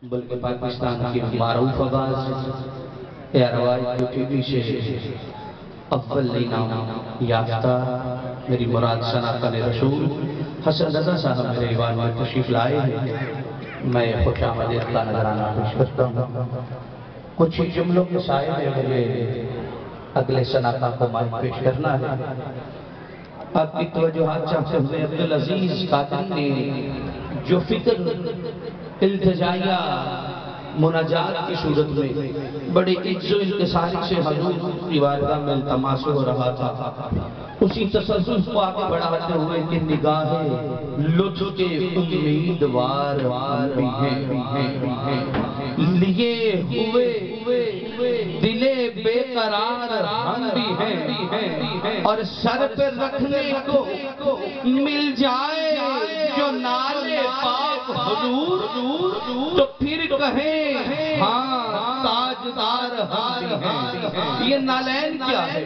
بلکہ پاکستان کی معروف آواز روایت ٹی وی سے اول انعام یافتہ میری مراد ثناء رسول حسن رضا صاحب میرے ایوان میں تشریف لائے ہیں۔ میں خوش آمدید کا نظرانہ پیش کرتا ہوں۔ کچھ ہی جملوں کے سائے میں مجھے اگلے ثناء کو مائک پیش کرنا ہے۔ آپ کی توجہات چاہتے ہوئے عبدالعزیز قادری نے جو فکر التجائیہ مناجات کی صورت میں بڑے عجز و انکساری سے حضور کی بارگاہ میں التماس ہو رہا تھا، اسی تسلسل کو آگے بڑھاتے ہوئے کہ نگاہ لطف کے امیدوار بھی ہیں، لیے ہوئے دل بے قرار ہم بھی ہیں، اور سر پہ رکھنے کو مل جائے جو نالے پاک حضور تو پھر کہیں ہاں تاجدار ہم بھی ہیں۔ یہ نالین کیا ہے؟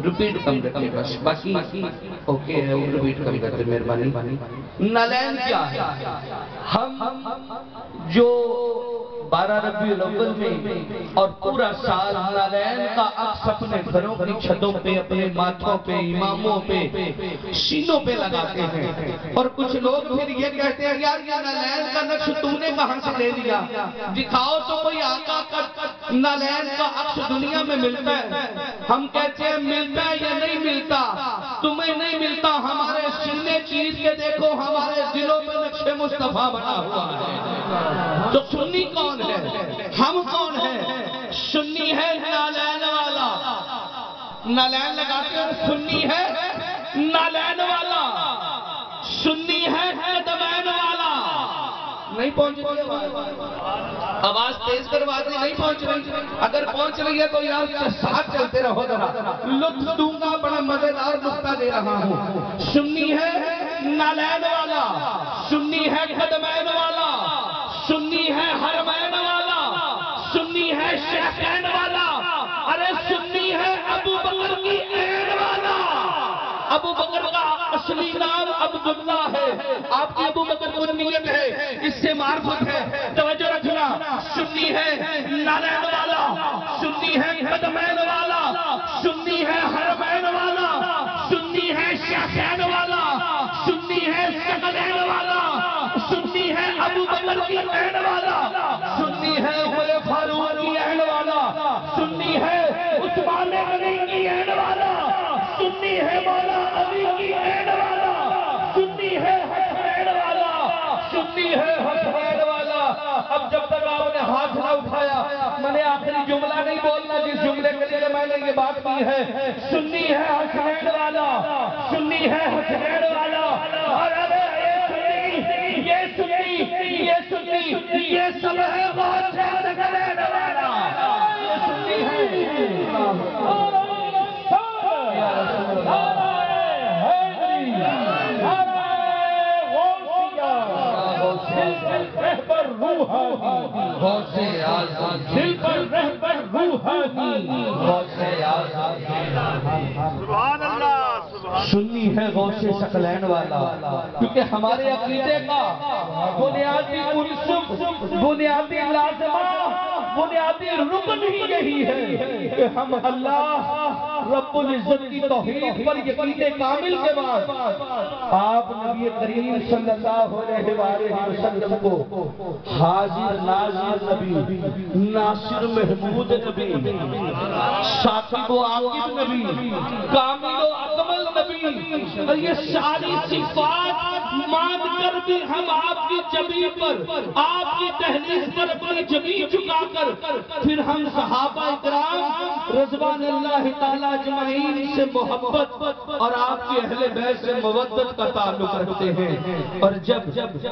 ریپیٹ کم رکھے بس، باقی اوکے ہے، ریپیٹ کم کرتے مہربانی۔ نالین کیا ہے؟ ہم جو 12 ربیع الاول میں اور پورا سال نالین کا عکس اپنے گھروں کی چھتوں پہ، اپنے ماتھوں پہ، اماموں پہ، سینوں پہ لگاتے ہیں، اور کچھ لوگ پھر یہ کہتے ہیں یار یہ نالین کا نقش تم نے کہاں سے لے لیا؟ دکھاؤ تو کوئی آقا کا نالین کا عکس دنیا میں ملتا ہے۔ ہم کہتے ہیں ملتا ہے یا نہیں ملتا؟ تمہیں نہیں ملتا، ہمارے سینے چیز کے دیکھو، ہمارے دلوں میں نقش مصطفیٰ بنا ہوا ہے۔ تو سنی کون ہے؟ ہم کون ہیں؟ سنی ہے نالین والا، نالین لگاتے ہیں، سنی ہے نالین والا، سنی ہے قدمین والا۔ نہیں پہنچ رہی آواز تیز کروا دی، نہیں پہنچ رہی؟ اگر پہنچ رہی ہے تو یار ساتھ چلتے رہو ذرا، لطف دوں گا، بڑا مزیدار نقطہ دے رہا ہوں۔ سنی ہے نالین والا، سنی ہے قدمین والا، سنی ہے حرمین والا، سنی ہے شیخین والا، ارے سنی ہے ابو بکر کی عین والا۔ ابو بکر کا اصلی نام عبداللہ ہے، آپ کی ابو بکر کنیت ہے، اس سے معرفت ہے، توجہ رکھنا۔ سنی ہے نالین والا، سنی ہے قدمین والا، سنی ہے حرمین والا، سنی ہے شیخین والا، سنی ہے ثقلین والا، سنی ہے ابو بکر کی عین والا، سنی ہے عمر فاروق کی عین والا، سنی ہے عثمان غنی کی عین والا، سنی ہے مولا علی کی عین والا، سنی ہے حسین والا، سنی ہے حسین والا۔ اب جب تک آپ نے ہاتھ نہ اٹھایا، میں نے آخری جملہ نہیں بولنا جس جملے کے لیے میں نے یہ بات کی ہے۔ سنی ہے حسین والا، سنی ہے حسین والا، اور یہ سنی یہ سب ہے بہت سے قدمین والا، یہ سنی ہے۔ سنی ہے غوث ثقلین والا، کیونکہ ہمارے عقیدے کا بنیادی عنصر، بنیادی لازمہ، بنیادی رکن ہی یہی ہے کہ ہم اللہ رب العزت کی توحید پر یقین کامل کے بعد آپ نبی کریم صلی اللہ علیہ وآلہ وسلم کو حاضر ناظر نبی، ناصر محمود نبی، شاکب و عاقب نبی، کامل و اکمل نبی، اور یہ ساری صفات مان کر بھی ہم آپ کی جبین پر، آپ کی دہلیز پر اپنی جبین چکا کر پھر ہم صحابہ اکرام رضوان اللہ تعالیٰ اجمعین سے محبت اور آپ کی اہل بیت سے مودت کا تعلق رکھتے ہیں، اور جب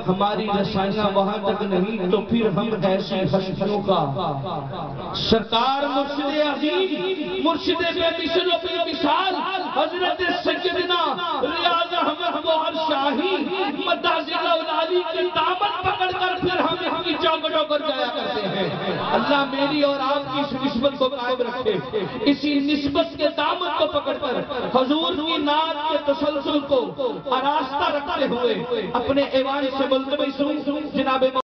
ہماری رسائیاں وہاں تک نہیں تو پھر ہم ایسی ہستیوں کا سرکار مرشد عظیم، مرشد بے مثل و بے مثال حضرت سیدنا ریاض احمد گوہر شاہی مداح ذل العالی کی دامن پکڑ کر پھر ہم کی چوکٹوں پر جایا کرتے ہیں۔ اللہ میری اور آپ کی اس نسبت کو قائم رکھے، اسی نسبت کے دامن کو پکڑ کر حضور کی نعت کے تسلسل کو آراستہ رکھتے ہوئے اپنے ایوان سے ملتمس ہوں